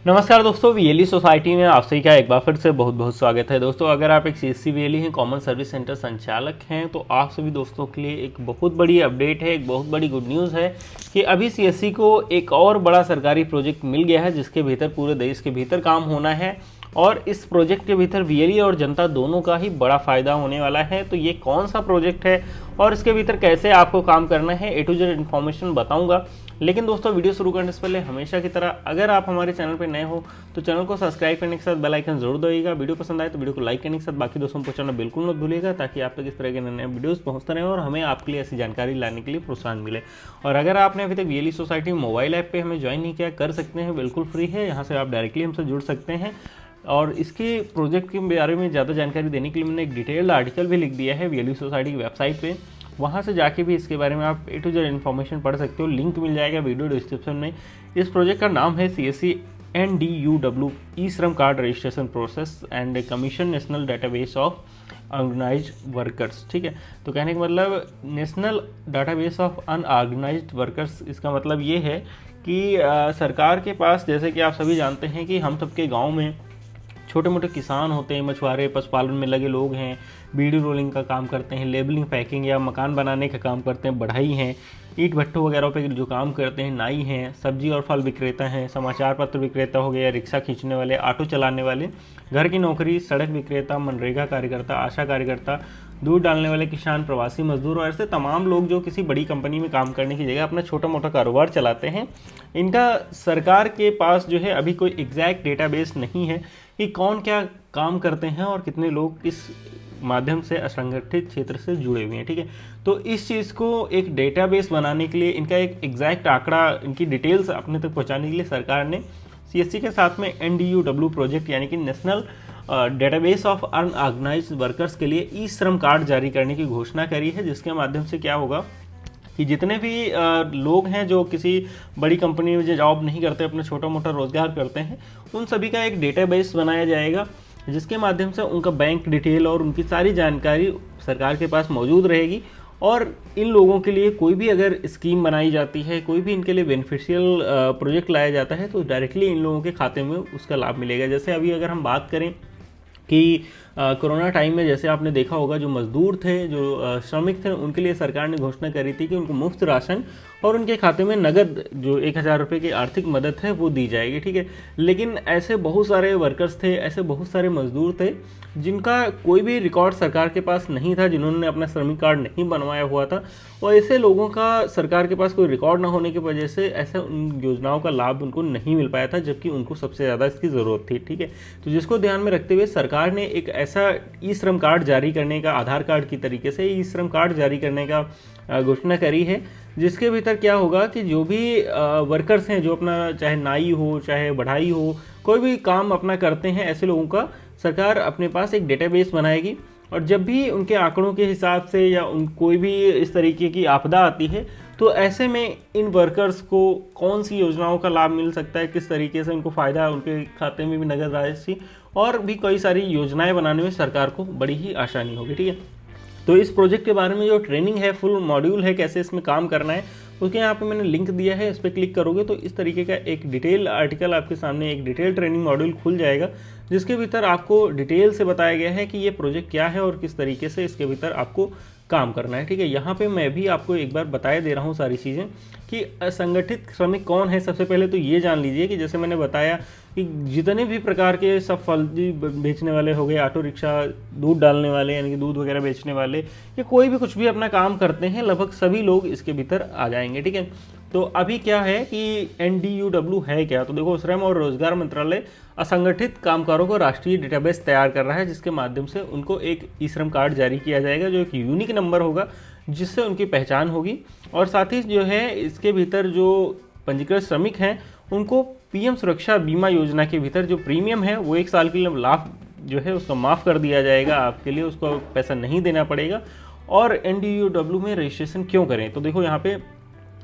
नमस्कार दोस्तों, VLE society में आप सभी का एक बार फिर से बहुत बहुत स्वागत है। दोस्तों, अगर आप एक सीएससी वीएलई हैं, कॉमन सर्विस सेंटर संचालक हैं, तो आप सभी दोस्तों के लिए एक बहुत बड़ी अपडेट है, एक बहुत बड़ी गुड न्यूज़ है कि अभी सीएससी को एक और बड़ा सरकारी प्रोजेक्ट मिल गया है जिसके भीतर पूरे देश के भीतर काम होना है। और इस प्रोजेक्ट के भीतर वीएलई और जनता दोनों का ही बड़ा फ़ायदा होने वाला है। तो ये कौन सा प्रोजेक्ट है और इसके भीतर कैसे आपको काम करना है, ए टू जेड इन्फॉर्मेशन बताऊंगा। लेकिन दोस्तों, वीडियो शुरू करने से पहले हमेशा की तरह अगर आप हमारे चैनल पर नए हो तो चैनल को सब्सक्राइब करने के साथ बेल आइकन जरूर दबाइएगा। वीडियो पसंद आए तो वीडियो को लाइक करने के साथ बाकी दोस्तों को पहुंचाना बिल्कुल मत भूलिएगा, ताकि आप तक इस तरह के नए नए वीडियोस पहुंचते रहें और हमें आपके लिए ऐसी जानकारी लाने के लिए प्रोत्साहन मिले। और अगर आपने अभी तक वीएलई सोसाइटी मोबाइल ऐप पे हमें ज्वाइन नहीं किया, कर सकते हैं, बिल्कुल फ्री है। यहाँ से आप डायरेक्टली हमसे जुड़ सकते हैं। और इसके प्रोजेक्ट के बारे में ज़्यादा जानकारी देने के लिए मैंने एक डिटेल्ड आर्टिकल भी लिख दिया है वीएलई सोसाइटी की वेबसाइट पे। वहाँ से जाके भी इसके बारे में आप ए टू जेड इन्फॉर्मेशन पढ़ सकते हो। लिंक मिल जाएगा वीडियो डिस्क्रिप्शन में। इस प्रोजेक्ट का नाम है CSC NDUW ई श्रम card registration process and commission national database of unorganised workers. ठीक है, तो कहने का मतलब national database of unorganised workers. इसका मतलब ये है कि सरकार के पास, जैसे कि आप सभी जानते हैं कि हम सबके गाँव में छोटे मोटे किसान होते हैं, मछुआरे, पशुपालन में लगे लोग हैं, बीड़ी रोलिंग का काम करते हैं, लेबलिंग, पैकिंग या मकान बनाने का काम करते हैं, बढ़ई हैं, ईंट भट्ठों वगैरह पे जो काम करते हैं, नाई हैं, सब्जी और फल विक्रेता हैं, समाचार पत्र विक्रेता हो गया, रिक्शा खींचने वाले, ऑटो चलाने वाले, घर की नौकरी, सड़क विक्रेता, मनरेगा कार्यकर्ता, आशा कार्यकर्ता, दूध डालने वाले किसान, प्रवासी मजदूर और ऐसे तमाम लोग जो किसी बड़ी कंपनी में काम करने की जगह अपना छोटा मोटा कारोबार चलाते हैं। इनका सरकार के पास जो है अभी कोई एग्जैक्ट डेटाबेस नहीं है कि कौन क्या काम करते हैं और कितने लोग इस माध्यम से असंगठित क्षेत्र से जुड़े हुए हैं। ठीक है, तो इस चीज़ को एक डेटाबेस बनाने के लिए, इनका एक एग्जैक्ट आंकड़ा, इनकी डिटेल्स अपने तक पहुंचाने के लिए सरकार ने सीएससी के साथ में NDUW प्रोजेक्ट यानी कि national database of unorganised workers के लिए ई श्रम कार्ड जारी करने की घोषणा करी है। जिसके माध्यम से क्या होगा कि जितने भी लोग हैं जो किसी बड़ी कंपनी में जो जॉब नहीं करते, अपना छोटा मोटा रोजगार करते हैं, उन सभी का एक डेटाबेस बनाया जाएगा जिसके माध्यम से उनका बैंक डिटेल और उनकी सारी जानकारी सरकार के पास मौजूद रहेगी। और इन लोगों के लिए कोई भी अगर स्कीम बनाई जाती है, कोई भी इनके लिए बेनिफिशियल प्रोजेक्ट लाया जाता है, तो डायरेक्टली इन लोगों के खाते में उसका लाभ मिलेगा। जैसे अभी अगर हम बात करें कि कोरोना टाइम में, जैसे आपने देखा होगा, जो मजदूर थे, जो श्रमिक थे, उनके लिए सरकार ने घोषणा करी थी कि उनको मुफ्त राशन और उनके खाते में नगद जो 1000 रुपये की आर्थिक मदद है वो दी जाएगी। ठीक है, लेकिन ऐसे बहुत सारे वर्कर्स थे, ऐसे बहुत सारे मजदूर थे जिनका कोई भी रिकॉर्ड सरकार के पास नहीं था, जिन्होंने अपना श्रमिक कार्ड नहीं बनवाया हुआ था। और ऐसे लोगों का सरकार के पास कोई रिकॉर्ड ना होने की वजह से ऐसे उन योजनाओं का लाभ उनको नहीं मिल पाया था, जबकि उनको सबसे ज़्यादा इसकी ज़रूरत थी। ठीक है, तो जिसको ध्यान में रखते हुए सरकार ने एक ऐसा ई श्रम कार्ड जारी करने का, आधार कार्ड की तरीके से ई श्रम कार्ड जारी करने का घोषणा करी है। जिसके भीतर क्या होगा कि जो भी वर्कर्स हैं, जो अपना चाहे नाई हो, चाहे बढ़ाई हो, कोई भी काम अपना करते हैं, ऐसे लोगों का सरकार अपने पास एक डेटाबेस बनाएगी। और जब भी उनके आंकड़ों के हिसाब से या उन कोई भी इस तरीके की आपदा आती है, तो ऐसे में इन वर्कर्स को कौन सी योजनाओं का लाभ मिल सकता है, किस तरीके से उनको फ़ायदा, उनके खाते में भी नगद राशि और भी कई सारी योजनाएं बनाने में सरकार को बड़ी ही आसानी होगी। ठीक है, तो इस प्रोजेक्ट के बारे में जो ट्रेनिंग है, फुल मॉड्यूल है, कैसे इसमें काम करना है, उसके यहाँ पे मैंने लिंक दिया है। इस पर क्लिक करोगे तो इस तरीके का एक डिटेल आर्टिकल आपके सामने, एक डिटेल ट्रेनिंग मॉड्यूल खुल जाएगा, जिसके भीतर आपको डिटेल से बताया गया है कि ये प्रोजेक्ट क्या है और किस तरीके से इसके भीतर आपको काम करना है। ठीक है, यहाँ पे मैं भी आपको एक बार बताया दे रहा हूँ सारी चीज़ें कि असंगठित श्रमिक कौन है। सबसे पहले तो ये जान लीजिए कि जैसे मैंने बताया कि जितने भी प्रकार के सब फल बेचने वाले हो गए, ऑटो रिक्शा, दूध डालने वाले यानी कि दूध वगैरह बेचने वाले, या कोई भी कुछ भी अपना काम करते हैं, लगभग सभी लोग इसके भीतर आ जाएंगे। ठीक है, तो अभी क्या है कि NDUW है क्या, तो देखो, श्रम और रोजगार मंत्रालय असंगठित कामगारों को राष्ट्रीय डेटाबेस तैयार कर रहा है, जिसके माध्यम से उनको एक ई श्रम कार्ड जारी किया जाएगा, जो एक यूनिक नंबर होगा जिससे उनकी पहचान होगी। और साथ ही जो है इसके भीतर जो पंजीकृत श्रमिक हैं उनको PM सुरक्षा बीमा योजना के भीतर जो प्रीमियम है वो 1 साल के लिए लाभ जो है उसका माफ़ कर दिया जाएगा, आपके लिए उसको पैसा नहीं देना पड़ेगा। और NDUW में रजिस्ट्रेशन क्यों करें, तो देखो यहाँ पे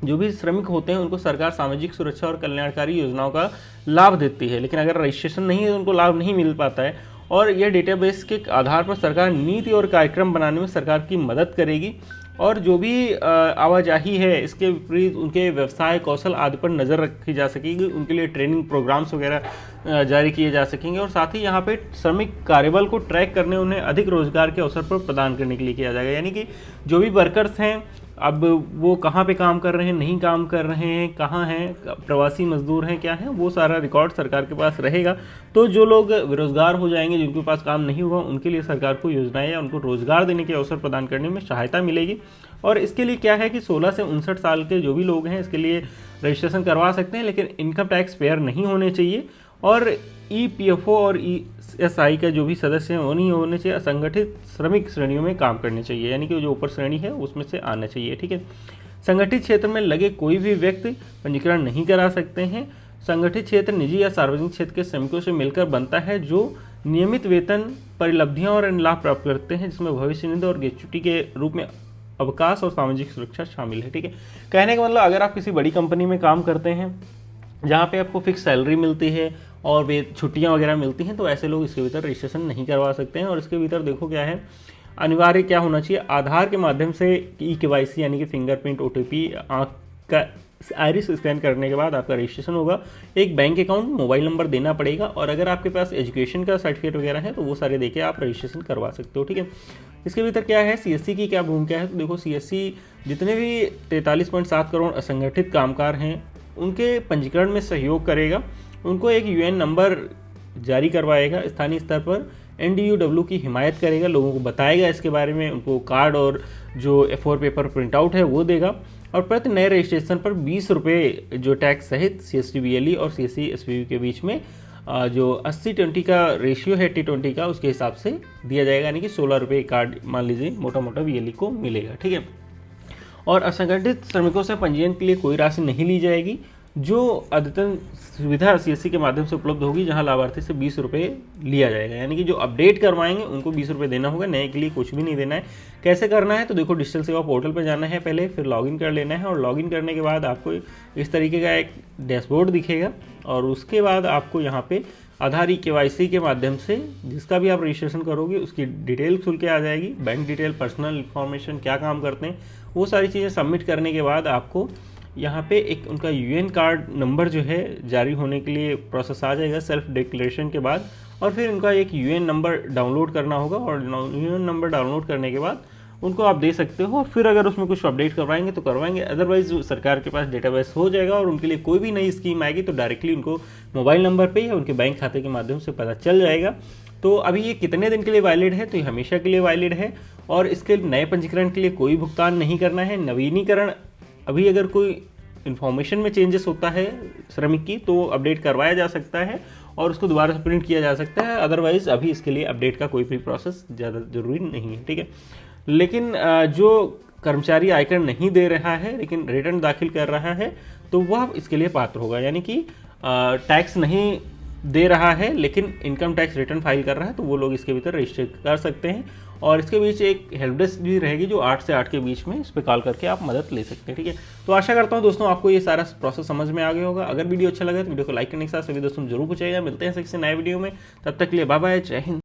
जो भी श्रमिक होते हैं उनको सरकार सामाजिक सुरक्षा और कल्याणकारी योजनाओं का लाभ देती है, लेकिन अगर रजिस्ट्रेशन नहीं है तो उनको लाभ नहीं मिल पाता है। और यह डेटाबेस के आधार पर सरकार नीति और कार्यक्रम बनाने में सरकार की मदद करेगी। और जो भी आवाजाही है इसके विपरीत उनके व्यवसाय कौशल आदि पर नज़र रखी जा सकेगी, उनके लिए ट्रेनिंग प्रोग्राम्स वगैरह जारी किए जा सकेंगे और साथ ही यहाँ पे श्रमिक कार्यबल को ट्रैक करने, उन्हें अधिक रोजगार के अवसर पर प्रदान करने के लिए किया जाएगा। यानी कि जो भी वर्कर्स हैं अब वो कहाँ पे काम कर रहे हैं, नहीं काम कर रहे हैं, कहाँ हैं, प्रवासी मजदूर हैं, क्या हैं, वो सारा रिकॉर्ड सरकार के पास रहेगा। तो जो लोग बेरोजगार हो जाएंगे, जिनके पास काम नहीं होगा, उनके लिए सरकार को योजनाएं या उनको रोजगार देने के अवसर प्रदान करने में सहायता मिलेगी। और इसके लिए क्या है कि 16 से 59 साल के जो भी लोग हैं इसके लिए रजिस्ट्रेशन करवा सकते हैं, लेकिन इनकम टैक्स पेयर नहीं होने चाहिए और EPFO और ESI का जो भी सदस्य हैं वो नहीं होने चाहिए। असंगठित श्रमिक श्रेणियों में काम करने चाहिए, यानी कि जो ऊपर श्रेणी है उसमें से आना चाहिए। ठीक है। संगठित क्षेत्र में लगे कोई भी व्यक्ति पंजीकरण नहीं करा सकते हैं। संगठित क्षेत्र निजी या सार्वजनिक क्षेत्र के श्रमिकों से मिलकर बनता है जो नियमित वेतन, परिलब्धियां और अन्य लाभ प्राप्त करते हैं, जिसमें भविष्य निधि और ग्रेच्युटी के रूप में अवकाश और सामाजिक सुरक्षा शामिल है। ठीक है। कहने का मतलब अगर आप किसी बड़ी कंपनी में काम करते हैं जहाँ पे आपको फिक्स सैलरी मिलती है और वे छुट्टियाँ वगैरह मिलती हैं, तो ऐसे लोग इसके भीतर रजिस्ट्रेशन नहीं करवा सकते हैं। और इसके भीतर देखो क्या है, अनिवार्य क्या होना चाहिए, आधार के माध्यम से KYC यानी कि फिंगरप्रिंट, OTP, आँख का आइरिस स्कैन करने के बाद आपका रजिस्ट्रेशन होगा। एक बैंक अकाउंट, मोबाइल नंबर देना पड़ेगा और अगर आपके पास एजुकेशन का सर्टिफिकेट वगैरह है तो वो सारे देके आप रजिस्ट्रेशन करवा सकते हो। ठीक है। इसके भीतर क्या है, CSC की क्या भूमिका है, तो देखो CSC जितने भी 43.7 करोड़ असंगठित कामगार हैं उनके पंजीकरण में सहयोग करेगा, उनको एक UN नंबर जारी करवाएगा, स्थानीय स्तर पर NDUW की हिमायत करेगा, लोगों को बताएगा इसके बारे में, उनको कार्ड और जो A4 पेपर प्रिंट आउट है वो देगा और प्रति नए रजिस्ट्रेशन पर 20 रुपये जो टैक्स सहित CST-BLE और CSC-SPV के बीच में जो 80-20 का रेशियो है T20 का, उसके हिसाब से दिया जाएगा। यानी कि 16 रुपये कार्ड मान लीजिए मोटा मोटा BLE को मिलेगा। ठीक है। और असंगठित श्रमिकों से पंजीयन के लिए कोई राशि नहीं ली जाएगी। जो अद्यतन सुविधा CSC के माध्यम से उपलब्ध होगी, जहां लाभार्थी से 20 रुपये लिया जाएगा, यानी कि जो अपडेट करवाएंगे उनको 20 रुपये देना होगा, नए के लिए कुछ भी नहीं देना है। कैसे करना है, तो देखो डिजिटल सेवा पोर्टल पर जाना है पहले, फिर लॉगिन कर लेना है और लॉगिन करने के बाद आपको इस तरीके का एक डैशबोर्ड दिखेगा और उसके बाद आपको यहाँ पे आधार KYC के माध्यम से जिसका भी आप रजिस्ट्रेशन करोगे उसकी डिटेल खुल के आ जाएगी, बैंक डिटेल, पर्सनल इन्फॉर्मेशन, क्या काम करते हैं, वो सारी चीज़ें सबमिट करने के बाद आपको यहाँ पे एक उनका UN कार्ड नंबर जो है जारी होने के लिए प्रोसेस आ जाएगा सेल्फ डिक्लेरेशन के बाद, और फिर उनका एक UN नंबर डाउनलोड करना होगा और UN नंबर डाउनलोड करने के बाद उनको आप दे सकते हो। और फिर अगर उसमें कुछ अपडेट करवाएंगे तो करवाएंगे, अदरवाइज सरकार के पास डेटाबेस हो जाएगा और उनके लिए कोई भी नई स्कीम आएगी तो डायरेक्टली उनको मोबाइल नंबर पे या उनके बैंक खाते के माध्यम से पता चल जाएगा। तो अभी ये कितने दिन के लिए वैलिड है, तो ये हमेशा के लिए वैलिड है और इसके नए पंजीकरण के लिए कोई भुगतान नहीं करना है। नवीनीकरण अभी अगर कोई इन्फॉर्मेशन में चेंजेस होता है श्रमिक की तो अपडेट करवाया जा सकता है और उसको दोबारा से प्रिंट किया जा सकता है, अदरवाइज अभी इसके लिए अपडेट का कोई भी प्रोसेस ज़्यादा जरूरी नहीं है। ठीक है। लेकिन जो कर्मचारी आयकर नहीं दे रहा है लेकिन रिटर्न दाखिल कर रहा है तो वह इसके लिए पात्र होगा, यानी कि टैक्स नहीं दे रहा है लेकिन इनकम टैक्स रिटर्न फाइल कर रहा है तो वो लोग इसके भीतर रजिस्टर कर सकते हैं। और इसके बीच एक हेल्प डेस्क भी रहेगी जो 8 से 8 के बीच में इस पर कॉल करके आप मदद ले सकते हैं। ठीक है। तो आशा करता हूं दोस्तों आपको ये सारा प्रोसेस समझ में आ गया होगा। अगर वीडियो अच्छा लगा तो वीडियो को लाइक करने के साथ सभी दोस्तों जरूर पूछेगा। मिलते हैं किसी नए वीडियो में, तब तक के लिए बाय बाय, जय हिंद।